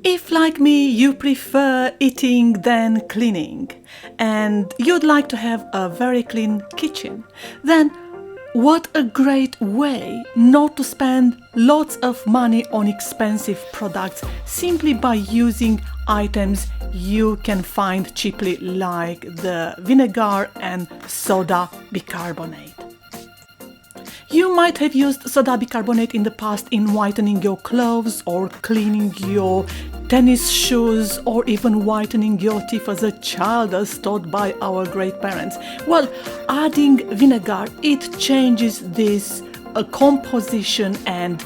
If, like me, you prefer eating than cleaning and you'd like to have a very clean kitchen, then what a great way not to spend lots of money on expensive products simply by using items you can find cheaply, like the vinegar and soda bicarbonate. You might have used soda bicarbonate in the past in whitening your clothes or cleaning your tennis shoes or even whitening your teeth as a child, as taught by our great parents. Well, adding vinegar, it changes this composition and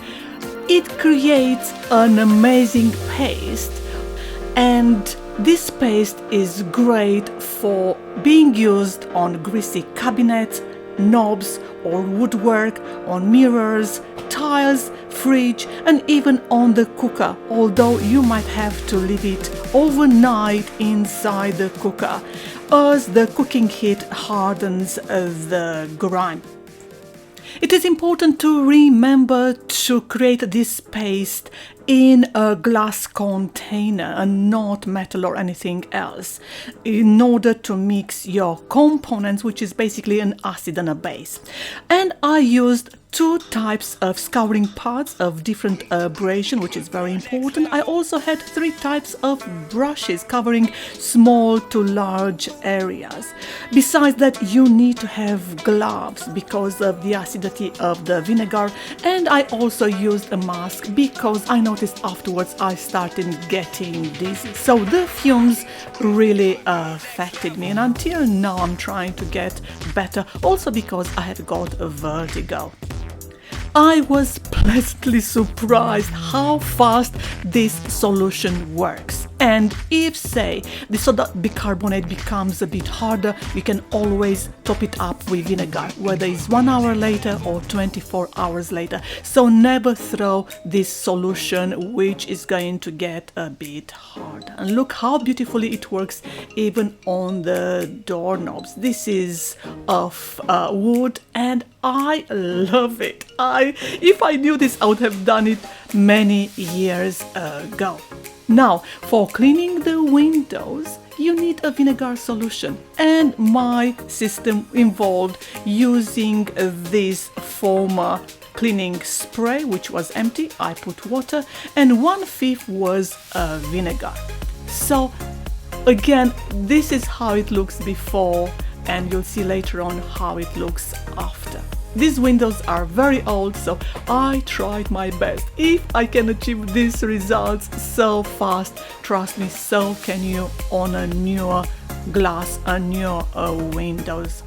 it creates an amazing paste. And this paste is great for being used on greasy cabinets, knobs or woodwork, on mirrors, tiles, fridge and even on the cooker, although you might have to leave it overnight inside the cooker as the cooking heat hardens the grime. It is important to remember to create this paste in a glass container and not metal or anything else, in order to mix your components, which is basically an acid and a base. And I used 2 types of scouring pads of different abrasion, which is very important. I also had 3 types of brushes covering small to large areas. Besides that, you need to have gloves because of the acidity of the vinegar, and I also used a mask because I noticed afterwards I started getting dizzy. So the fumes really affected me, and until now I'm trying to get better, also because I have got a vertigo. I was pleasantly surprised how fast this solution works. And if, say, the soda bicarbonate becomes a bit harder, you can always top it up with vinegar, whether it's 1 hour later or 24 hours later. So never throw this solution, which is going to get a bit hard. And look how beautifully it works even on the doorknobs. This is of wood and I love it. If I knew this, I would have done it many years ago. Now, for cleaning the windows, you need a vinegar solution, and my system involved using this foam cleaning spray, which was empty. I put water, and 1/5 was vinegar. So again, this is how it looks before, and you'll see later on how it looks after. These windows are very old, so I tried my best. If I can achieve these results so fast, trust me, so can you on a newer glass and newer windows.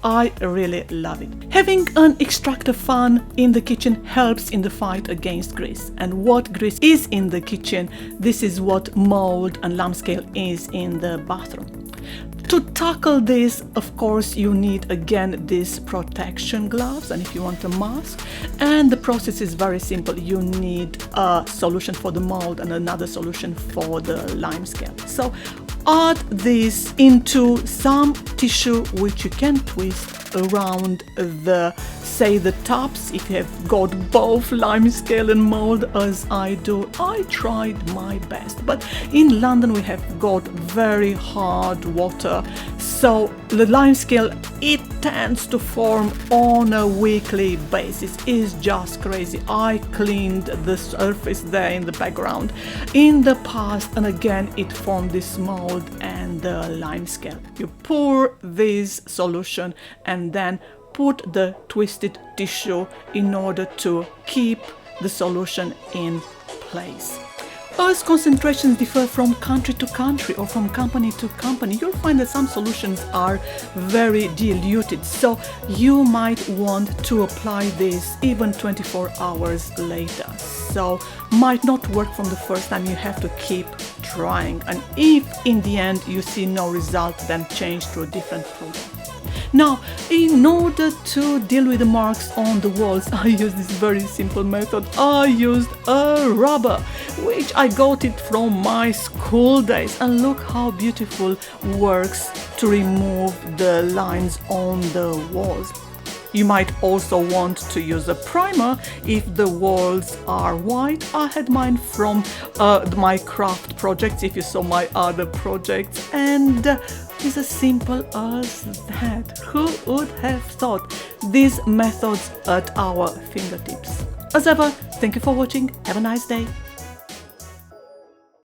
I really love it. Having an extractor fan in the kitchen helps in the fight against grease. And what grease is in the kitchen, this is what mould and limescale is in the bathroom. To tackle this, of course, you need again these protection gloves, and if you want a mask. And the process is very simple. You need a solution for the mold and another solution for the limescale. So add this into some tissue which you can twist around the, say, the tops. If you have got both limescale and mold as I do, I tried my best. But in London we have got very hard water, so the limescale, it tends to form on a weekly basis. It's just crazy. I cleaned the surface there in the background in the past, and again it formed this mold and the limescale. You pour this solution and then put the twisted tissue in order to keep the solution in place. As concentrations differ from country to country or from company to company, you'll find that some solutions are very diluted, so you might want to apply this even 24 hours later. So might not work from the first time, you have to keep trying, and if in the end you see no result, then change to a different product. Now, in order to deal with the marks on the walls, I used this very simple method. I used a rubber, which I got it from my school days, and look how beautiful works to remove the lines on the walls. You might also want to use a primer if the walls are white. I had mine from my craft projects, if you saw my other projects, and it's as simple as that. Who would have thought? These methods at our fingertips. As ever, thank you for watching. Have a nice day.